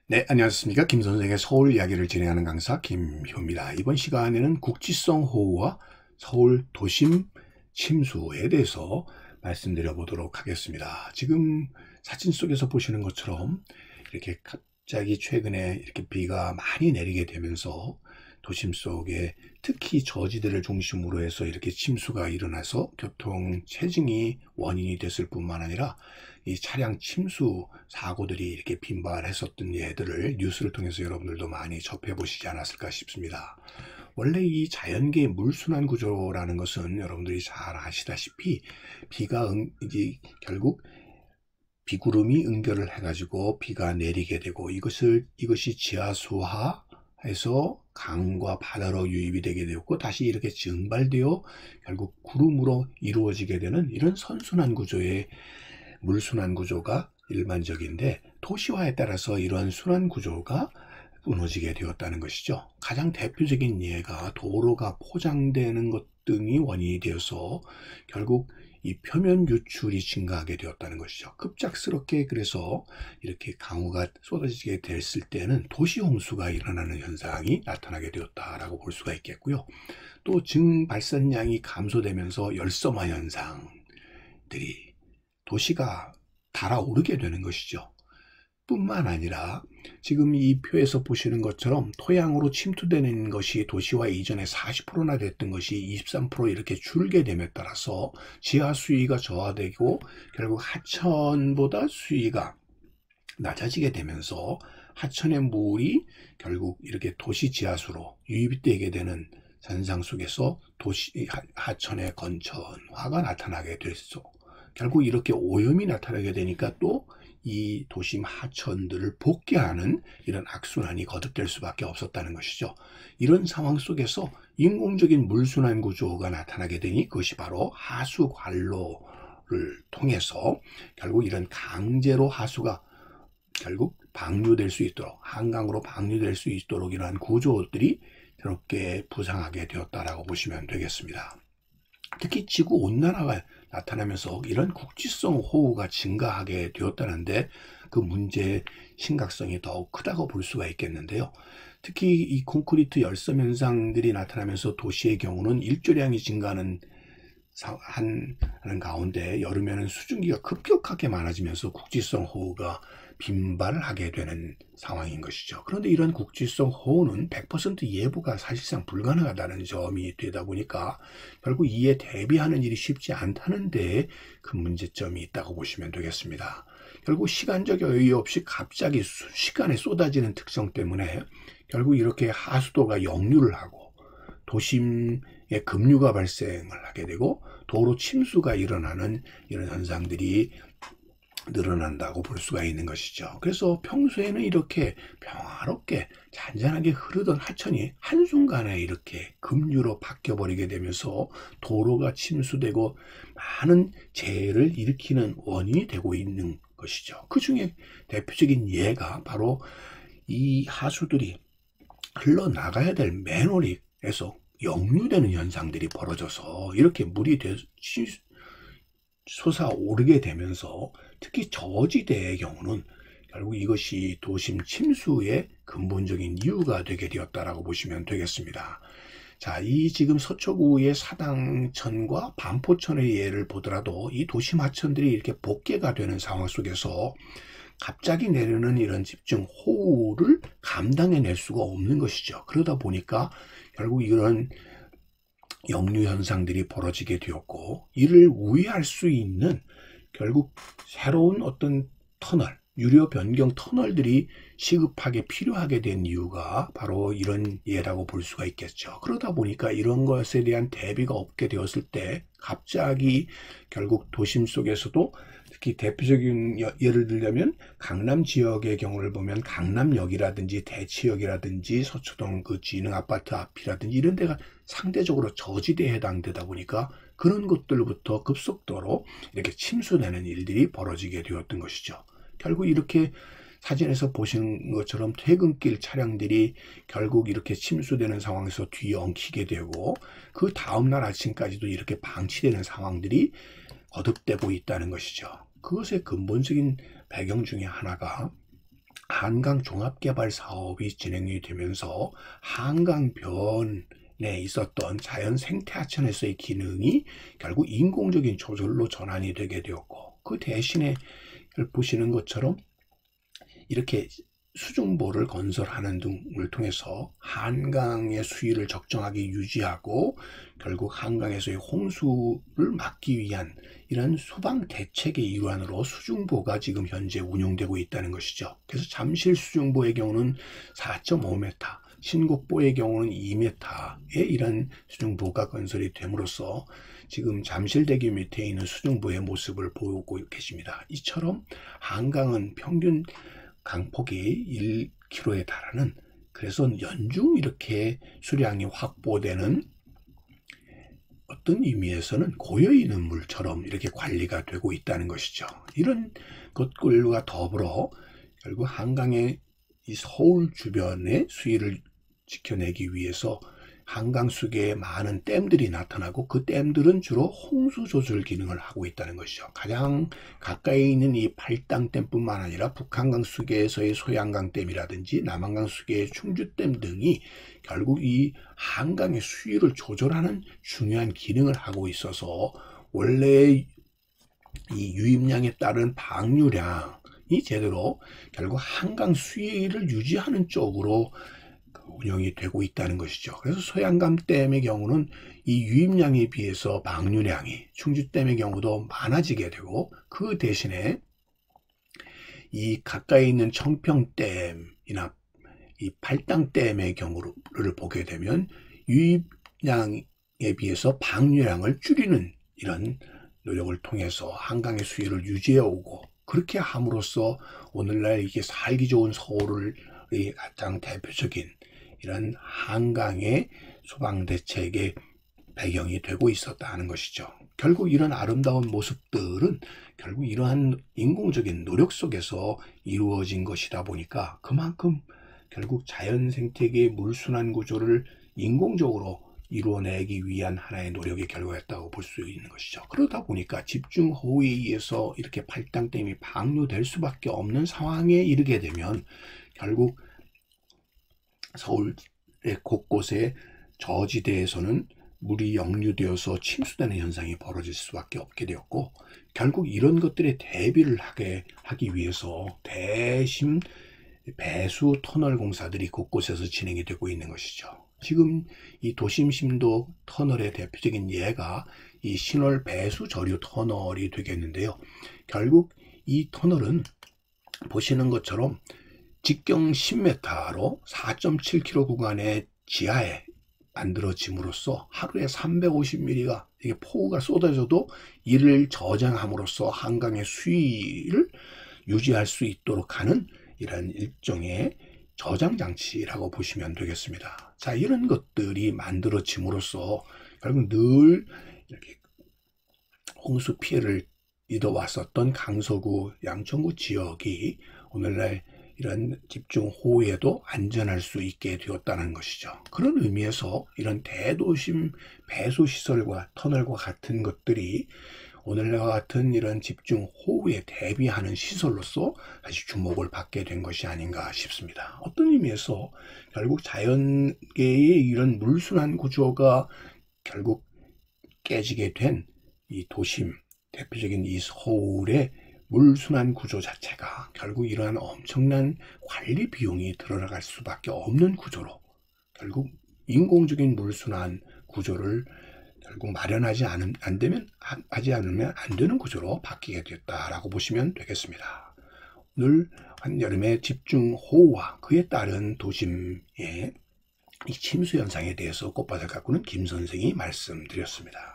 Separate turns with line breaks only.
네, 안녕하십니까. 김 선생의 서울 이야기를 진행하는 강사 김효입니다. 이번 시간에는 국지성 호우와 서울 도심 침수에 대해서 말씀드려 보도록 하겠습니다. 지금 사진 속에서 보시는 것처럼 이렇게 갑자기 최근에 이렇게 비가 많이 내리게 되면서 도심 속에 특히 저지대를 중심으로 해서 이렇게 침수가 일어나서 교통 체증이 원인이 됐을 뿐만 아니라 이 차량 침수 사고들이 이렇게 빈발했었던 예들을 뉴스를 통해서 여러분들도 많이 접해보시지 않았을까 싶습니다. 원래 이 자연계의 물순환 구조라는 것은 여러분들이 잘 아시다시피 비가 이제 결국 비구름이 응결을 해가지고 비가 내리게 되고 이것이 지하수하해서 강과 바다로 유입이 되게 되었고 다시 이렇게 증발되어 결국 구름으로 이루어지게 되는 이런 선순환 구조의 물순환 구조가 일반적인데 도시화에 따라서 이러한 순환 구조가 무너지게 되었다는 것이죠. 가장 대표적인 예가 도로가 포장되는 것 등이 원인이 되어서 결국 이 표면 유출이 증가하게 되었다는 것이죠. 급작스럽게 그래서 이렇게 강우가 쏟아지게 됐을 때는 도시 홍수가 일어나는 현상이 나타나게 되었다라고 볼 수가 있겠고요. 또 증발산량이 감소되면서 열섬화 현상들이 도시가 달아오르게 되는 것이죠. 뿐만 아니라 지금 이 표에서 보시는 것처럼 토양으로 침투되는 것이 도시화 이전에 40%나 됐던 것이 23% 이렇게 줄게 됨에 따라서 지하 수위가 저하되고 결국 하천보다 수위가 낮아지게 되면서 하천의 물이 결국 이렇게 도시 지하수로 유입되게 되는 현상 속에서 도시 하천의 건천화가 나타나게 됐죠. 결국 이렇게 오염이 나타나게 되니까 또 이 도심 하천들을 복개하는 이런 악순환이 거듭될 수밖에 없었다는 것이죠. 이런 상황 속에서 인공적인 물순환 구조가 나타나게 되니 그것이 바로 하수 관로를 통해서 결국 이런 강제로 하수가 결국 방류될 수 있도록 한강으로 방류될 수 있도록 이러한 구조들이 그렇게 부상하게 되었다라고 보시면 되겠습니다. 특히 지구 온난화가 나타나면서 이런 국지성 호우가 증가하게 되었다는데 그 문제의 심각성이 더욱 크다고 볼 수가 있겠는데요. 특히 이 콘크리트 열섬 현상들이 나타나면서 도시의 경우는 일조량이 증가하는 하는 가운데 여름에는 수증기가 급격하게 많아지면서 국지성 호우가 빈발하게 되는 상황인 것이죠. 그런데 이런 국지성 호우는 100% 예보가 사실상 불가능하다는 점이 되다 보니까 결국 이에 대비하는 일이 쉽지 않다는 데에 큰 문제점이 있다고 보시면 되겠습니다. 결국 시간적 여유 없이 갑자기 순식간에 쏟아지는 특성 때문에 결국 이렇게 하수도가 역류를 하고 도심에 급류가 발생을 하게 되고 도로 침수가 일어나는 이런 현상들이 늘어난다고 볼 수가 있는 것이죠. 그래서 평소에는 이렇게 평화롭게 잔잔하게 흐르던 하천이 한순간에 이렇게 급류로 바뀌어버리게 되면서 도로가 침수되고 많은 재해를 일으키는 원인이 되고 있는 것이죠. 그 중에 대표적인 예가 바로 이 하수들이 흘러나가야 될 맨홀에서 역류되는 현상들이 벌어져서 이렇게 물이 솟아오르게 되면서 특히 저지대의 경우는 결국 이것이 도심 침수의 근본적인 이유가 되게 되었다라고 보시면 되겠습니다. 자, 이 지금 서초구의 사당천과 반포천의 예를 보더라도 이 도심 하천들이 이렇게 복개가 되는 상황 속에서 갑자기 내리는 이런 집중 호우를 감당해낼 수가 없는 것이죠. 그러다 보니까 결국 이런 역류 현상들이 벌어지게 되었고 이를 우회할 수 있는 결국 새로운 어떤 터널, 유료 변경 터널들이 시급하게 필요하게 된 이유가 바로 이런 예라고 볼 수가 있겠죠. 그러다 보니까 이런 것에 대한 대비가 없게 되었을 때 갑자기 결국 도심 속에서도 특히 대표적인 예를 들자면 강남 지역의 경우를 보면 강남역이라든지 대치역이라든지 서초동 그 지능아파트 앞이라든지 이런 데가 상대적으로 저지대에 해당되다 보니까 그런 곳들부터 급속도로 이렇게 침수되는 일들이 벌어지게 되었던 것이죠. 결국 이렇게 사진에서 보시는 것처럼 퇴근길 차량들이 결국 이렇게 침수되는 상황에서 뒤엉키게 되고 그 다음날 아침까지도 이렇게 방치되는 상황들이 거듭되고 있다는 것이죠. 그것의 근본적인 배경 중에 하나가 한강 종합개발 사업이 진행이 되면서 한강변에 있었던 자연 생태 하천에서의 기능이 결국 인공적인 조절로 전환이 되게 되었고, 그 대신에 보시는 것처럼 이렇게 수중보를 건설하는 등을 통해서 한강의 수위를 적정하게 유지하고 결국 한강에서의 홍수를 막기 위한 이런 소방 대책의 일환으로 수중보가 지금 현재 운용되고 있다는 것이죠. 그래서 잠실 수중보의 경우는 4.5m, 신곡보의 경우는 2m의 이런 수중보가 건설이 됨으로써 지금 잠실대교 밑에 있는 수중보의 모습을 보고 계십니다. 이처럼 한강은 평균 강폭이 1km에 달하는, 그래서 연중 이렇게 수량이 확보되는 어떤 의미에서는 고여있는 물처럼 이렇게 관리가 되고 있다는 것이죠. 이런 것들과 더불어 결국 한강의 이 서울 주변의 수위를 지켜내기 위해서 한강 속에 많은 댐들이 나타나고, 그 댐들은 주로 홍수 조절 기능을 하고 있다는 것이죠. 가장 가까이 있는 이 팔당댐뿐만 아니라 북한강 수계에서의 소양강댐이라든지 남한강 수계의 충주댐 등이 결국 이 한강의 수위를 조절하는 중요한 기능을 하고 있어서 원래 이 유입량에 따른 방류량이 제대로 결국 한강 수위를 유지하는 쪽으로 운영이 되고 있다는 것이죠. 그래서 소양강댐의 경우는 이 유입량에 비해서 방류량이 충주댐의 경우도 많아지게 되고, 그 대신에 이 가까이 있는 청평댐이나 이 팔당댐의 경우를 보게 되면 유입량에 비해서 방류량을 줄이는 이런 노력을 통해서 한강의 수위를 유지해 오고, 그렇게 함으로써 오늘날 이게 살기 좋은 서울을 가장 대표적인 이런 한강의 소방대책의 배경이 되고 있었다 하는 것이죠. 결국 이런 아름다운 모습들은 결국 이러한 인공적인 노력 속에서 이루어진 것이다 보니까 그만큼 결국 자연 생태계의 물순환 구조를 인공적으로 이루어내기 위한 하나의 노력의 결과였다고 볼 수 있는 것이죠. 그러다 보니까 집중호우에 의해서 이렇게 팔당댐이 방류될 수밖에 없는 상황에 이르게 되면 결국 서울의 곳곳에 저지대에서는 물이 역류되어서 침수되는 현상이 벌어질 수밖에 없게 되었고, 결국 이런 것들에 대비를 하기 위해서 대심 배수 터널 공사들이 곳곳에서 진행이 되고 있는 것이죠. 지금 이 도심 심도 터널의 대표적인 예가 이 신월 배수 저류 터널이 되겠는데요. 결국 이 터널은 보시는 것처럼 직경 10m로 4.7km 구간의 지하에 만들어짐으로써 하루에 350mm가 이게 폭우가 쏟아져도 이를 저장함으로써 한강의 수위를 유지할 수 있도록 하는 이런 일종의 저장 장치라고 보시면 되겠습니다. 자, 이런 것들이 만들어짐으로써 결국 늘 이렇게 홍수 피해를 입어왔었던 강서구, 양천구 지역이 오늘날 이런 집중호우에도 안전할 수 있게 되었다는 것이죠. 그런 의미에서 이런 대도심 배수시설과 터널과 같은 것들이 오늘과 같은 이런 집중호우에 대비하는 시설로서 다시 주목을 받게 된 것이 아닌가 싶습니다. 어떤 의미에서 결국 자연계의 이런 물순환 구조가 결국 깨지게 된 이 도심, 대표적인 이 서울의 물순환 구조 자체가 결국 이러한 엄청난 관리 비용이 들어갈 수밖에 없는 구조로 결국 인공적인 물순환 구조를 결국 마련하지 않으면 안 되는 구조로 바뀌게 됐다라고 보시면 되겠습니다. 오늘 한여름의 집중호우와 그에 따른 도심의 이 침수 현상에 대해서 꽃밭을 가꾸는 김 선생이 말씀드렸습니다.